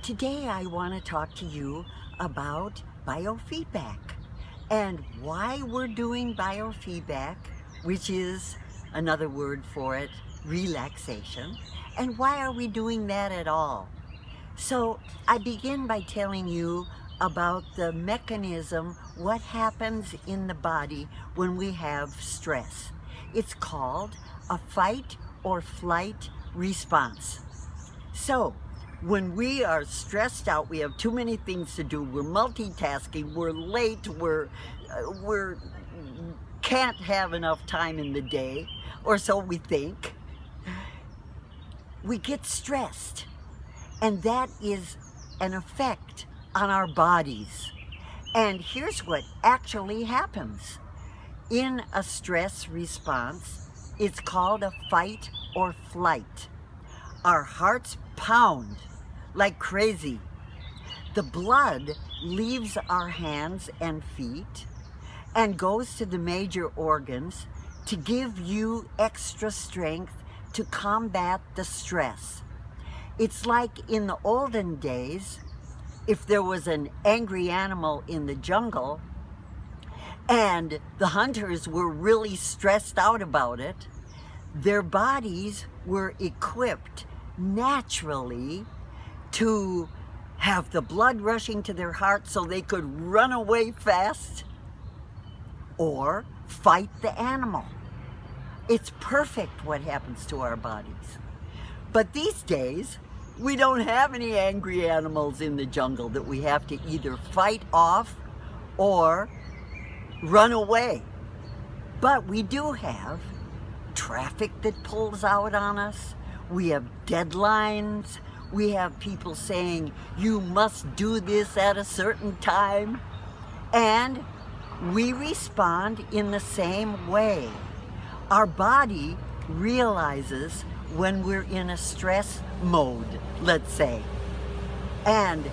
Today I want to talk to you about biofeedback and why we're doing biofeedback, which is another word for it, relaxation, and why are we doing that at all? So I begin by telling you about the mechanism, what happens in the body when we have stress. It's called a fight or flight response. So when we are stressed out, we have too many things to do, we're multitasking, we're late, we're can't have enough time in the day, or so we think, we get stressed. And that is an effect on our bodies. And here's what actually happens. In a stress response, it's called a fight or flight. Our hearts pound like crazy. The blood leaves our hands and feet and goes to the major organs to give you extra strength to combat the stress. It's like in the olden days, if there was an angry animal in the jungle and the hunters were really stressed out about it, their bodies were equipped naturally to have the blood rushing to their heart so they could run away fast or fight the animal. It's perfect what happens to our bodies. But these days, we don't have any angry animals in the jungle that we have to either fight off or run away. But we do have traffic that pulls out on us. We have deadlines. We have people saying, you must do this at a certain time. And we respond in the same way. Our body realizes when we're in a stress mode, let's say. And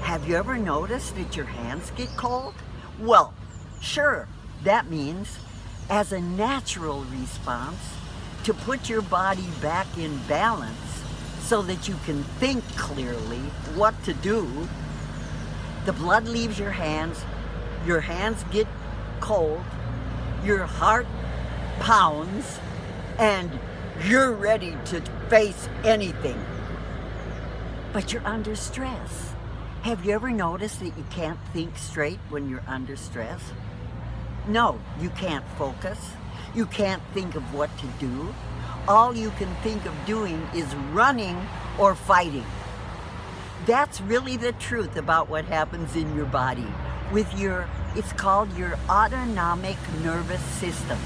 have you ever noticed that your hands get cold? Well, sure, that means as a natural response to put your body back in balance so that you can think clearly what to do, the blood leaves your hands get cold, your heart pounds, and you're ready to face anything. But you're under stress. Have you ever noticed that you can't think straight when you're under stress? No, you can't focus. You can't think of what to do. All you can think of doing is running or fighting. That's really the truth about what happens in your body with it's called your autonomic nervous system.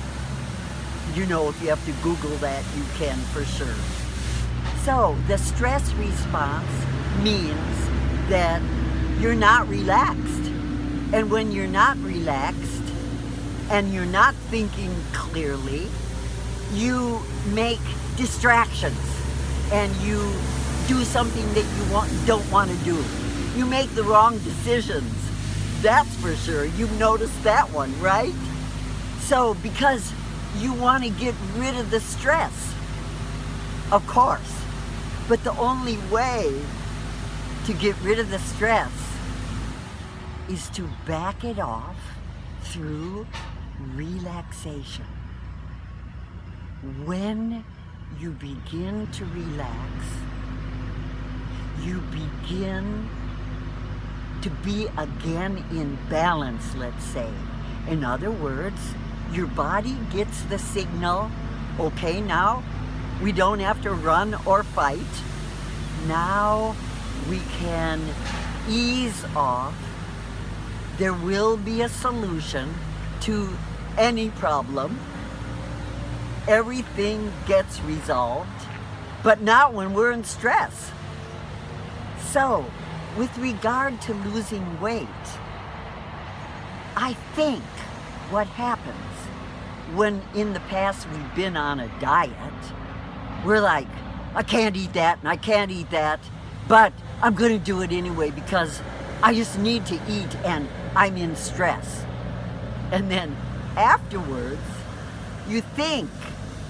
You know, if you have to Google that, you can for sure. So the stress response means that you're not relaxed. And when you're not relaxed and you're not thinking clearly, you make distractions and you do something that you don't want to do. You make the wrong decisions. That's for sure. You've noticed that one, right? So because you want to get rid of the stress, of course. But the only way to get rid of the stress is to back it off through relaxation. When you begin to relax, you begin to be again in balance, let's say. In other words, your body gets the signal, okay, now we don't have to run or fight. Now we can ease off. There will be a solution to any problem. Everything gets resolved, but not when we're in stress. So, with regard to losing weight, I think what happens when in the past we've been on a diet, we're like, I can't eat that and I can't eat that, but I'm going to do it anyway because I just need to eat and I'm in stress. And then afterwards, you think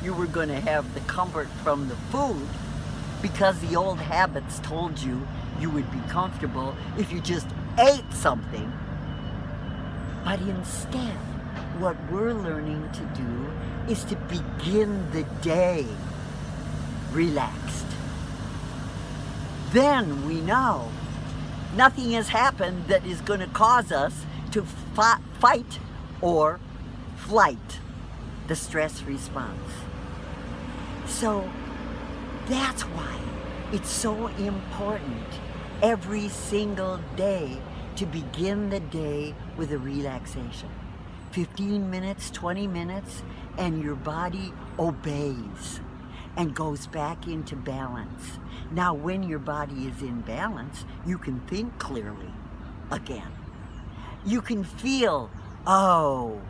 you were going to have the comfort from the food because the old habits told you you would be comfortable if you just ate something. But instead, what we're learning to do is to begin the day relaxed. Then we know nothing has happened that is going to cause us to fight or flight, the stress response. So that's why it's so important every single day to begin the day with a relaxation. 15 minutes, 20 minutes, and your body obeys and goes back into balance. Now, when your body is in balance, you can think clearly again. You can feel, oh,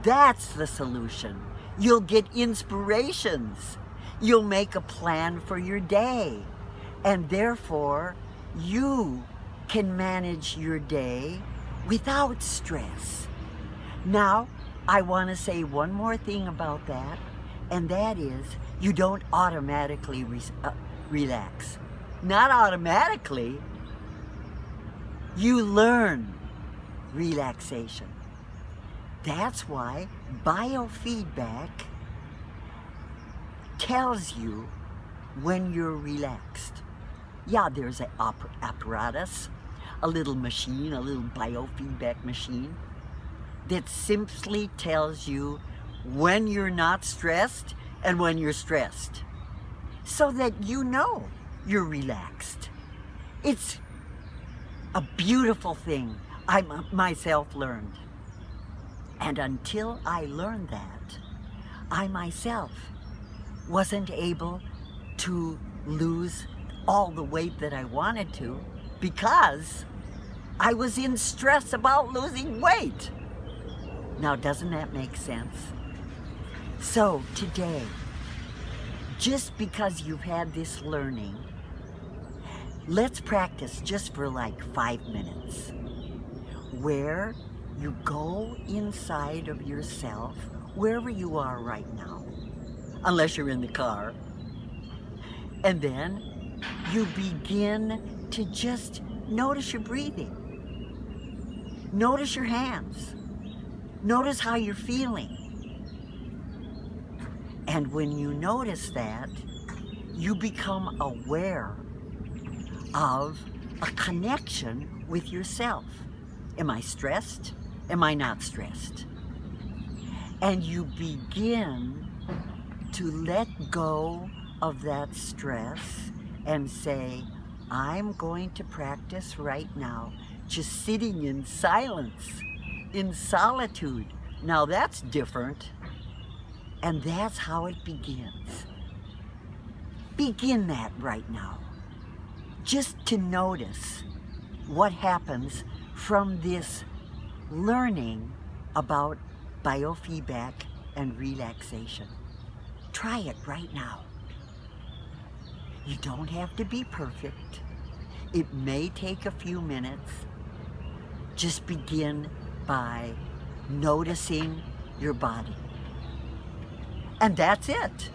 that's the solution. You'll get inspirations. You'll make a plan for your day. And therefore, you can manage your day without stress. Now, I want to say one more thing about that, and that is you don't automatically relax. Not automatically. You learn relaxation. That's why biofeedback tells you when you're relaxed. Yeah, there's an apparatus, a little machine, a little biofeedback machine that simply tells you when you're not stressed and when you're stressed, so that you know you're relaxed. It's a beautiful thing I myself learned. And until I learned that, I myself wasn't able to lose all the weight that I wanted to because I was in stress about losing weight. Now, doesn't that make sense? So today, just because you've had this learning, let's practice just for like 5 minutes, where you go inside of yourself, wherever you are right now, unless you're in the car, and then you begin to just notice your breathing. Notice your hands. Notice how you're feeling. And when you notice that, you become aware of a connection with yourself. Am I stressed? Am I not stressed? And you begin to let go of that stress and say, I'm going to practice right now just sitting in silence, in solitude. Now that's different. And that's how it begins. Begin that right now. Just to notice what happens from this learning about biofeedback and relaxation. Try it right now. You don't have to be perfect. It may take a few minutes. Just begin by noticing your body. And that's it.